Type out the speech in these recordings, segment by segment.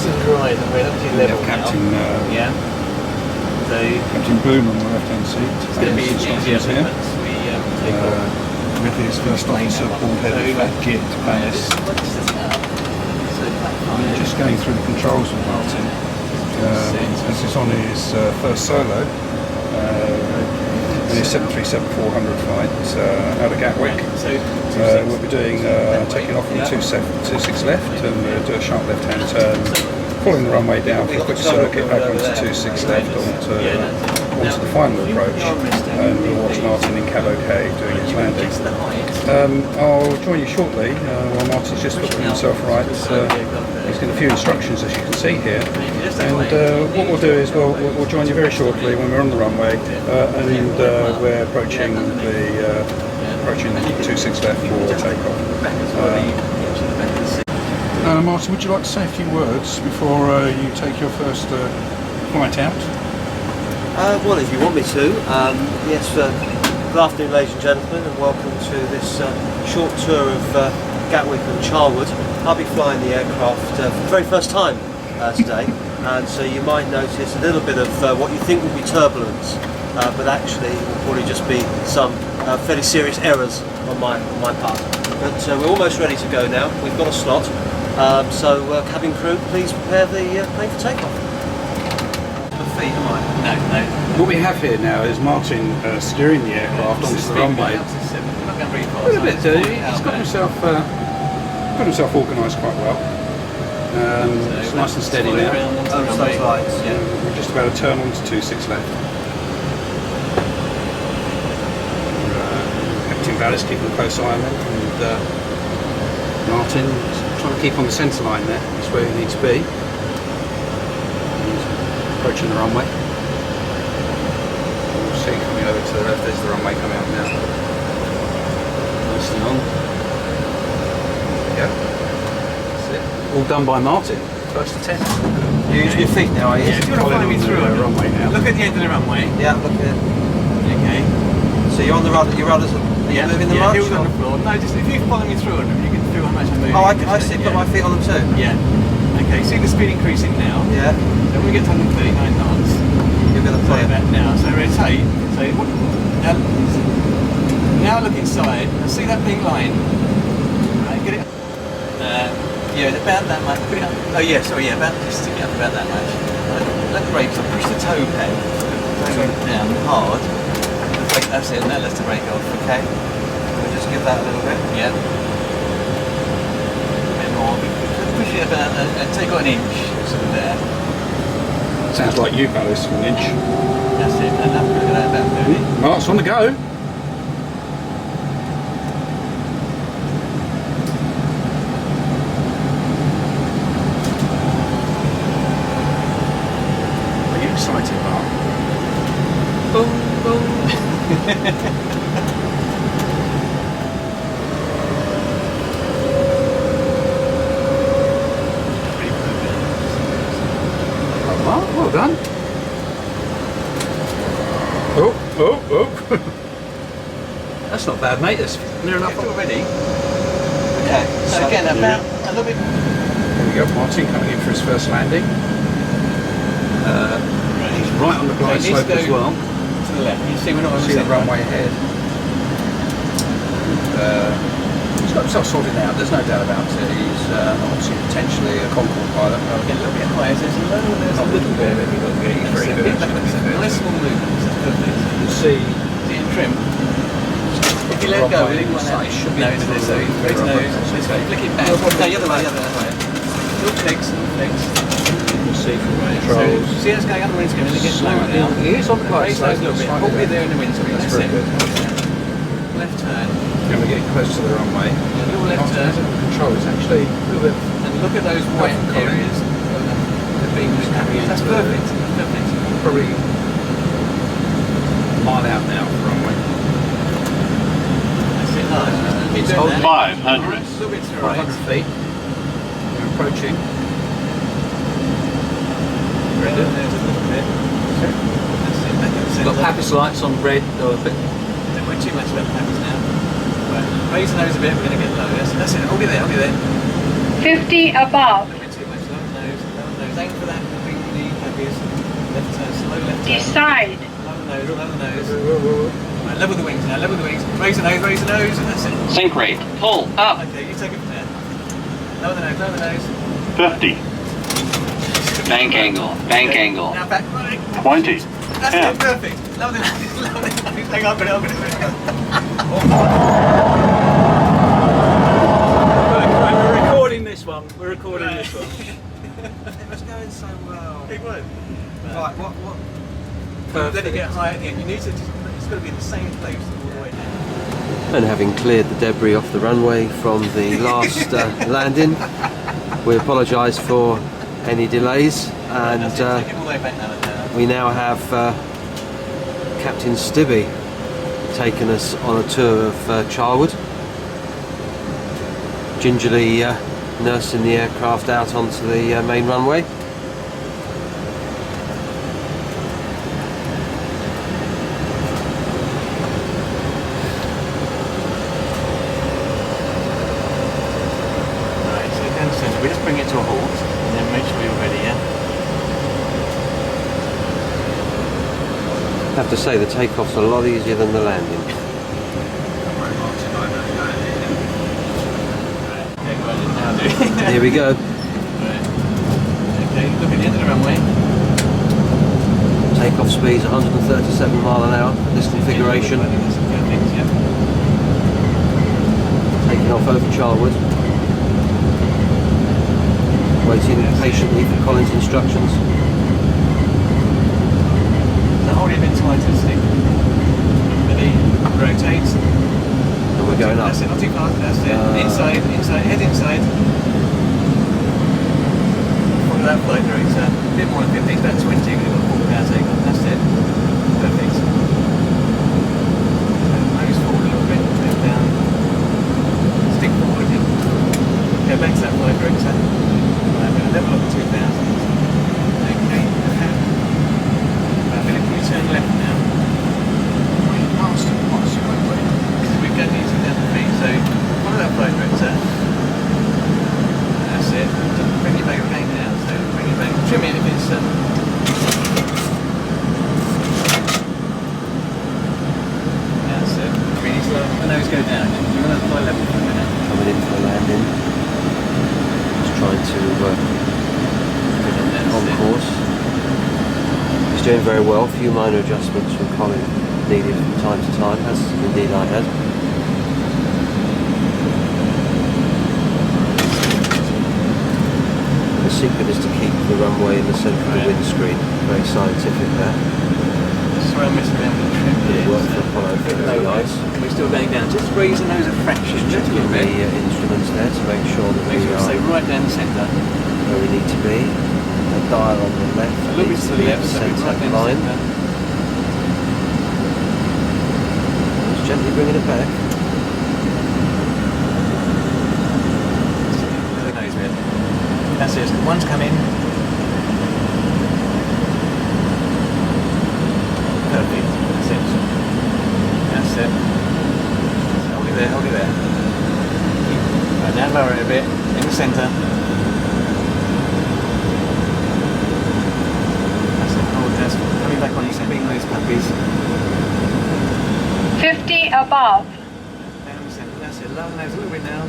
nice and dry, and we're up to level Captain, now. Yeah. So Captain Boone on the left-hand seat. it's going to be easier here. once we take off. With his first officer, Paul Head, flat gear to Palace. Just going through the controls with Martin. As he's on his first solo, in his 737-400 flight out of Gatwick. We'll be doing taking off on 26 left and do a sharp left-hand turn, pulling the runway down for a quick circuit back onto 26 left onto the final approach, and we'll watch Martin in Cabo Cay doing his landing. I'll join you shortly while Martin's just putting himself right. He's given a few instructions, as you can see here, and what we'll do is we'll join you very shortly when we're on the runway, and we're approaching the 26 left for takeoff. Martin, would you like to say a few words before you take your first flight out? Well, if you want me to, yes. Good afternoon, ladies and gentlemen, and welcome to this short tour of Gatwick and Charwood. I'll be flying the aircraft for the very first time today, and so you might notice a little bit of what you think will be turbulence, but actually it will probably just be some fairly serious errors on my part. But we're almost ready to go now. We've got a slot, so cabin crew, please prepare the plane for takeoff. Feet, am I? No. What we have here now is Martin steering the aircraft onto the runway. A little bit dirty. He's got himself organised quite well. It's nice and steady now. We're just about to turn on to 26 left. Captain Vallis keeping a close eye on them, and Martin trying to keep on the centre line there. That's where he needs to be. Approaching the runway. We'll see coming over to the left. There's the runway coming up now. Nicely on. Yeah. That's it. All done by Martin. First attempt. You're using your feet now, are you? Yeah, if you want to follow me through the runway now. Look at the end of the runway. Yeah, look at it. Okay. So you're on the rudder. Your rudders are moving the much? Heels on the floor. No, just if you follow me through them, you can feel how much I'm moving. Oh, I see. Put my feet on them too. Yeah. Okay, see the speed increasing now. Yeah. Then when we get to 139 knots, You're going to play that now. So rotate. So now look inside. See that pink line? Right, get it. Yeah, about that much. Put it up. Oh yeah, sorry, yeah, just stick it up about that much. Let the brakes on. Push the toe peg down hard. The brake, that's it. And that lets the brake off. Okay. We'll just give that a little bit. Yeah. A bit more. Push it about and take out an inch, sort of there. Sounds like you, Vallis, an inch. That's it. And look at that about there. Mark's on the go. Are you excited, Mark? Boom, boom. Well done. Oh. That's not bad, mate. That's near enough already. Okay. So again, about a little bit. There we go. Martin coming in for his first landing. He's right on the glide slope as well. To the left. You see, we're not on See the runway ahead. He's got himself sorted out. There's no doubt about it. He's obviously potentially a Concorde pilot. Get a little bit higher. There's a little bit. He's very good. Nice small movements. That's perfect. You can see. See it trim. If you let go, it should be no, it's this. So raise nose. This way. Flick it back. No, the other way. Little flicks. You can see from the controls. See how it's going up the wind screen and it gets lower now. He is on the glide Raise slope. nose a little bit. Hold it there in the wind screen. That's very good. Left turn. When we get close to the runway, Little left turn. control is actually a little bit. And look at those white areas. That's perfect. Perfect. Probably a mile out now for runway. That's it. Nice. Hold 500. A little bit to the right. 500 feet. We're approaching. There's a little bit. That's it. Got Pappas lights on red or a bit. Don't worry too much about the Pappas now. Right. Raise the nose a bit, we're going to get low. That's it. Hold it there, hold it there. 50 above. Don't worry too much. Lower nose, aim for that between the heaviest. Left turn, slow left turn. Decide. Lower the nose. Right, level the wings now, level the wings. Raise the nose, and that's it. Sink rate. Pull up. Okay, you take it from there. Lower the nose. 50. Bank angle. Bank angle. Now back, right. 20. That's 10. it, perfect. Lower the nose, lower the nose. Hang on, I've got it. Right, we're recording this one. We're recording this one. It was going so well. It was. Right, what? Let it get high at the end. You need to, it's got to be in the same place all the way down. And having cleared the debris off the runway from the last landing, we apologise for any delays, and That's it, take it all the way back now. we now have Captain Stibby taking us on a tour of Charwood, gingerly nursing the aircraft out onto the main runway. Right, so down the centre. We just bring it to a halt and then make sure you're ready, yeah? I have to say the takeoff's a lot easier than the landing. Okay, go ahead now, do. Here we go. Right. Okay, look at the end of the runway. Takeoff speed's 137 mile an hour at this configuration. I think that's perfect, yeah. Taking off over Charwood. Waiting patiently for Colin's instructions. Now hold it a bit tighter, stick. Ready, rotate. And we're going up. That's it, not too fast, that's it. Inside, head inside. Follow that flight director. A bit more than 50, about 20, we've got 4 power takeoff, that's it. Perfect. Nose forward a little bit, move down. Stick forward, yeah. Go back to that flight director. Right, I'm going to level up to 2,000. Okay. I'm going to turn left now. We're going to 2,000 feet, so follow that flight director. That's it. Just bring it back again now, so bring it back. Trim it if it's that's it. Really slow. The nose go down. You want to fly level for a minute. Coming in for the landing. Just trying to get on course. He's doing very well. A few minor adjustments from Colin needed from time to time, as indeed I had. The secret is to keep the runway in the centre of the windscreen. Very scientific there. This is where I'm messing around with the trim Good here. work for Apollo, very nice. We're still going down. Just raise the nose a fraction, just a Checking little the bit. instruments there to make sure that Make we sure to stay are right down the centre. where we need to be. The dial on the left A little bit needs to to the be left, the so we're centre right down the line. centre. Just gently bringing it back. The nose bit. That's it. One's come in. Perfect. That's it. That's it. Hold it there, hold it there. Right, now lower it a bit. In the centre. That's it. Hold this. Coming back on your centre. Being those puppies. 50 above. Down the centre. That's it. Lower the nose a little bit down.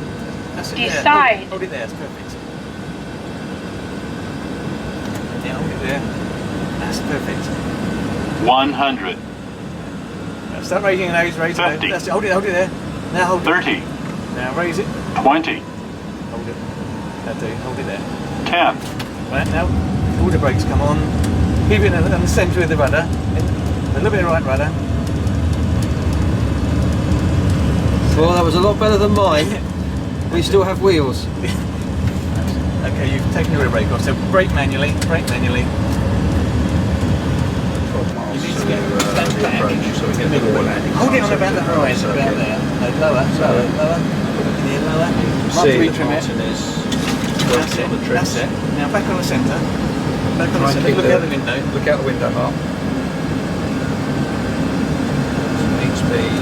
That's it. Decide. Hold it there. It's perfect. Yeah, hold it there. That's perfect. 100. Start raising your nose, raise it. 50. That's it. Hold it there. Now hold it. 30. Now raise it. 20. Hold it. That'll do. Hold it there. 10. Right, now all the brakes come on. Keep it in the centre of the rudder. A little bit of right rudder. Well, that was a lot better than mine. We still have wheels. Okay, you've taken your rear brake off. So brake manually. Brake manually. 12 miles You need to to get that the back. approach, so we get the lower landing. Hold it on time, about so the we get horizon, circuit. about there. No, lower, lower. In here, lower. See After we that trim it. Martin is That's working it. on the trips. That's it. Now back on the centre. Back on Try the and centre. keep Look out the window. Look out the window, Mark. Speed, speed.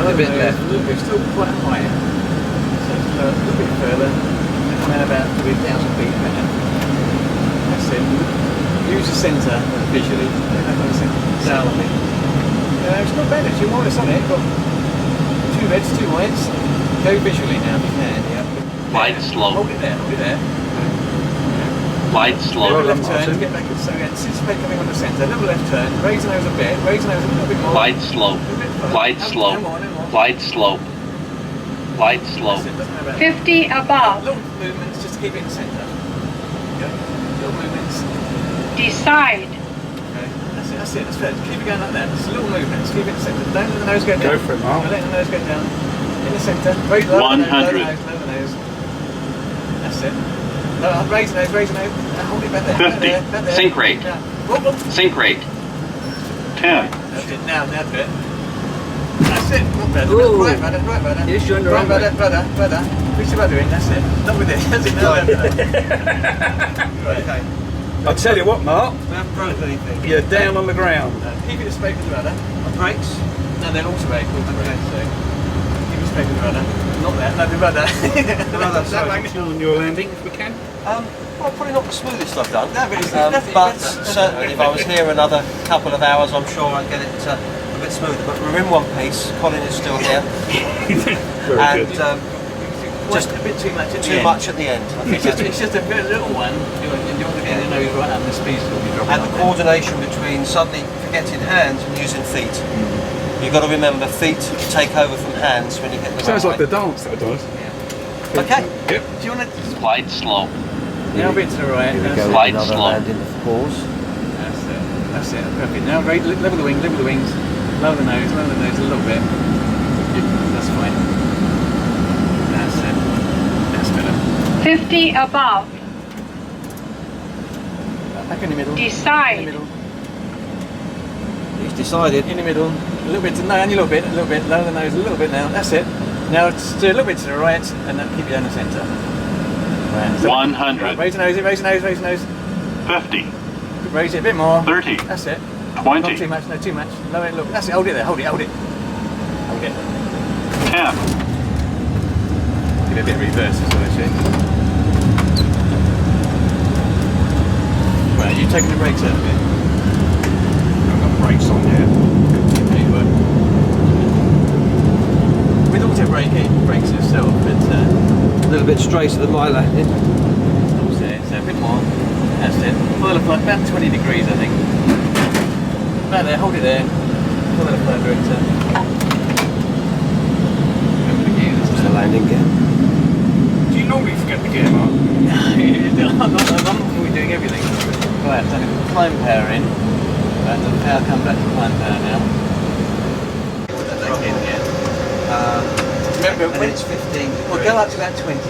A bit left. We're still quite high. So it's a little bit further. Come out about 3,000 feet per hour. That's it. Use the centre visually. Salary. It's not bad actually, more or less on it. Got 2 reds, 2 whites. Go visually now if you can, yeah. Light slope. Hold it there, hold it there. Light slope. Little left turn, get back, so anticipate coming on the centre, little left turn, raise the nose a bit, raise the nose a little bit more. Light slope. Light slope. No more. Light slope. Light slope. That's it, doesn't matter. 50 above. Little movements just to keep it in the centre. Okay. Little movements. Decide. Okay. That's it, that's fair. Keep it going like that. Just little movements, keep it in the centre. Don't let the nose go down. Go for it, Mark. Don't let the nose go down. In the centre. Raise low, 100. low the nose. That's it. No, raise the nose, raise the nose. Hold it back there. 50. Back there. Sink rate. Now, wobble. Sink rate. 10. That's it. Now, that's it. That's it. Not bad. Ooh. Right, brother. Right, brother. You're showing the right, wrong way. brother. Which you doing? That's it. Not with it. That's it. No, right. Okay. I'll tell you what, Mark, We haven't broke anything. you're down on the ground. Keep it straight with the rudder. Brakes. No, they're automate. Okay, so keep it straight with the rudder. Not that. No, the rudder. The rudder. Sorry, on your landing if we can. Well, probably not the smoothest I've done. No, but it's definitely But better. certainly, if I was here another couple of hours, I'm sure I'd get it a bit smoother. But we're in one piece. Colin is still here, Very and good. Just a bit too much at the too end. much at the end. I think It's just a very little one. You want to get the nose right up and the speed's will be dropping. and the off coordination between suddenly forgetting hands and using feet. You've got to remember feet take over from hands when you hit the Sounds like runway. the dance that does. Okay. Yep. there. Do you want to Light slope. now a bit to the right? That's it. Light slope. into the pause. That's it. That's it. Perfect. Now level the wings. Level the wings. Lower the nose. Lower the nose a little bit. That's fine. That's it. That's better. 50 above. Back in the middle. Decide. In the middle. He's decided. In the middle. A little bit to no, only a little bit. Lower the nose a little bit now. That's it. Now just do a little bit to the right and then keep it down the centre. Right. So 100. raise the nose. Raise the nose. Raise the nose. 50. Raise it a bit more. 30. That's it. Not too 20. much. No, too much. Lower it. Look. That's it. Hold it there. Hold it. Hold it. Hold it. 10. Give it a bit of reverse as well, actually. Right, you taking the brakes out a bit. I've got brakes on here. There you were. With auto braking, it brakes itself, but A little bit straighter than my landing. stops there, so a bit more. That's it. Follow the flight, about 20 degrees, I think. About there, hold it there. Follow the flight director. Remember the gear this time. landing gear. Do you normally forget the gear, Mark? I'm not normally doing everything. Right, so I'm going to put climb power in. Right, the power comes back to climb power now. Put that back in, yeah. Remember, when it's 15 we'll go up to about 20,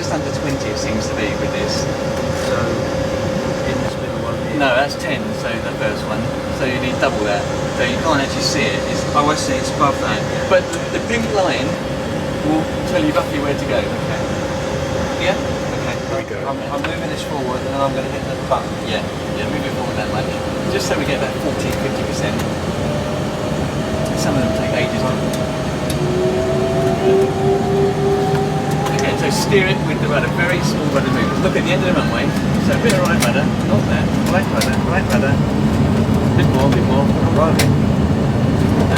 just under 20 it seems to be with this. So, in this middle one here. No, that's 10, so the first one. So you need double that. So you can't actually see it. It's, Oh, I see, it's above that. but the pink line will tell you roughly where to go. Okay. Yeah? Okay. There we go. I'm moving this forward and then I'm going to hit the button. Yeah, move it forward that much. Just so we get that 40-50%. Some of them take ages. Okay, so steer it with the rudder, very small rudder movement. Look at the end of the runway. So a bit of right rudder, not that. Right rudder. Bit more. Right.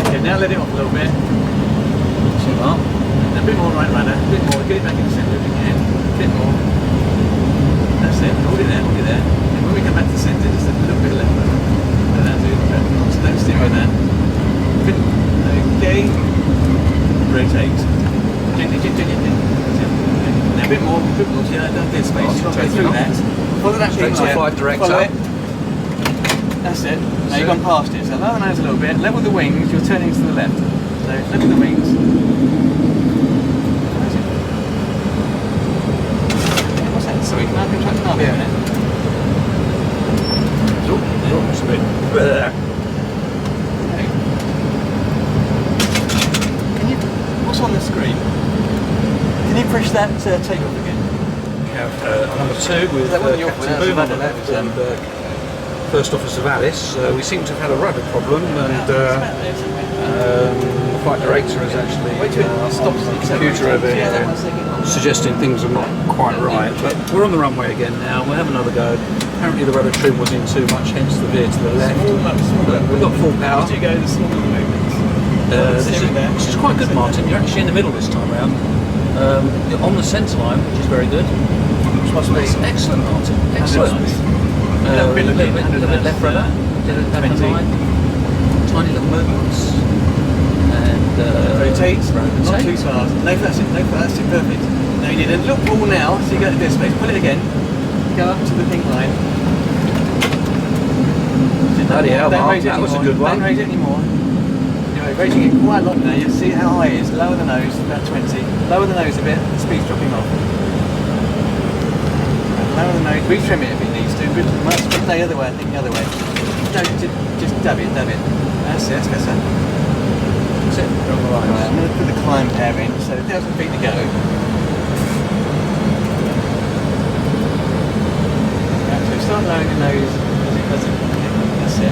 Okay, now let it off a little bit. Shoot up. A bit more right rudder, a bit more. Get it back in the centre if you can. A bit more. That's it. Hold it there. And when we come back to the centre, just a little bit left rudder. And that's it. So don't steer with that. Okay. Rotate. Gently. Now a bit more. See that dead space. Go through that. Follow that Straight pink to line. flight director. Follow it. That's it. Now you've gone past it. So lower the nose a little bit. Level the wings. You're turning to the left. So level the wings. What's that? Sorry, can I contract the carpet a minute? It's a bit. Okay. Can you? What's on the screen? Can you push that take off again? We have number 2 with That wasn't your fault, Captain that was Boom on the another. left and First Officer Alice. We seem to have had a rudder problem, and the flight director has actually on the computer over here suggesting things are not quite right. But we're on the runway again now. We'll have another go. Apparently the rudder trim was in too much, hence the veer to the left. We've got full power. As you go, the smaller movements. This is quite good, Martin. You're actually in the middle this time round. You're on the centre line, which is very good. That's excellent, Martin. Excellent. A little bit left rudder. Left line. Tiny little movements. And Rotate. Not too fast. No, that's it. No, that's it. Perfect. Now you need a little ball now, so you go to this space. Pull it again. Go up to the pink line. Bloody hell, Don't Mark, raise it that was a anymore. good one. Don't raise it anymore. You're raising it quite a lot now. You see how high it is. Lower the nose, about 20. Lower the nose a bit. The speed's dropping off. Lower the nose. Retrim it if it needs to. But the other way. I think the other way. No, just dab it. That's it. That's better. That's it. You're on the line. Right, I'm going to put the climb pair in. So 1,000 feet to go. So start lowering the nose. That's it.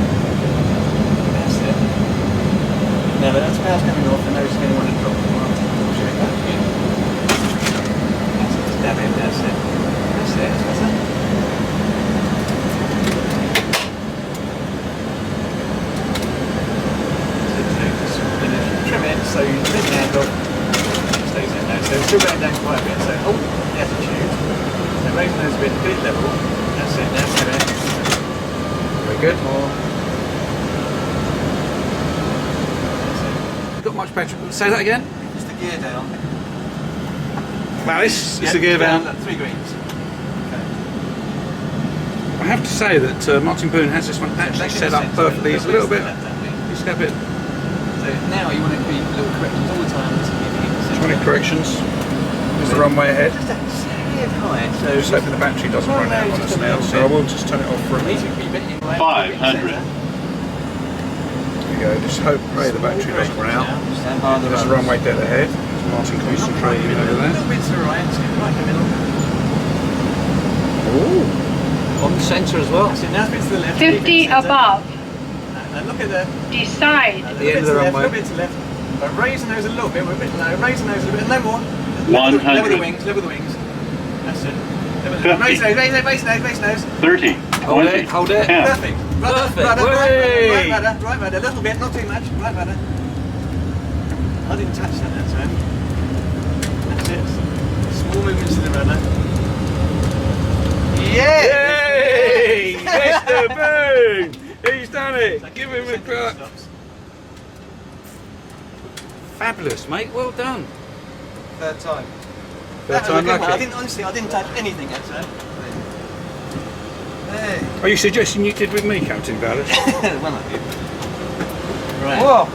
Now that that's power's coming off, the nose is going to want to drop. Push it back again. That's it. Just dab it. That's it. That's better. Trim it so you take the angle. Stays in there. So still going down quite a bit. So hold the attitude. So raise the nose a bit. Get it level. That's it. That's it. Very good. More. Got much better. Say that again. Just the gear down. Alice, it's the gear down. 3 greens. I have to say that Martin Boone has this one actually set up perfectly. He's a little bit. He's got a bit. So now you want to be little corrections all the time. 20 corrections. There's the runway ahead. Just that scared high. So Just hoping the battery doesn't run out on us now, so I will just turn it off for a minute. 500. There we go. Just pray the battery doesn't run out. Stand by the There's the runway dead ahead. There's Martin concentrating over A there. little bit to the right, just right in the middle. Ooh. On the centre as well. So now a bit to the left. 50 above. And look at the Decide. a the end of the left, runway. a little bit to the left. But raise the nose a little bit. We're a bit low. Raise the nose a little bit. No more. 100. Level the wings. Level the wings. That's it. Level the, 50. raise the nose. Raise the nose. Raise the nose. 30. Hold 20. it, hold it. 10. Perfect. Rudder, Perfect. rudder, Way. right rudder. A little bit, not too much. Right rudder. I didn't touch that time. That's it. Small movements to the rudder. Yay! Mr. Boone! He's done it! Give him a clap. Fabulous, mate. Well done. third time. Third time lucky. I didn't touch anything yet, sir. Hey. Are you suggesting you did with me, Captain Vallis? Well, I did. Right. Whoa!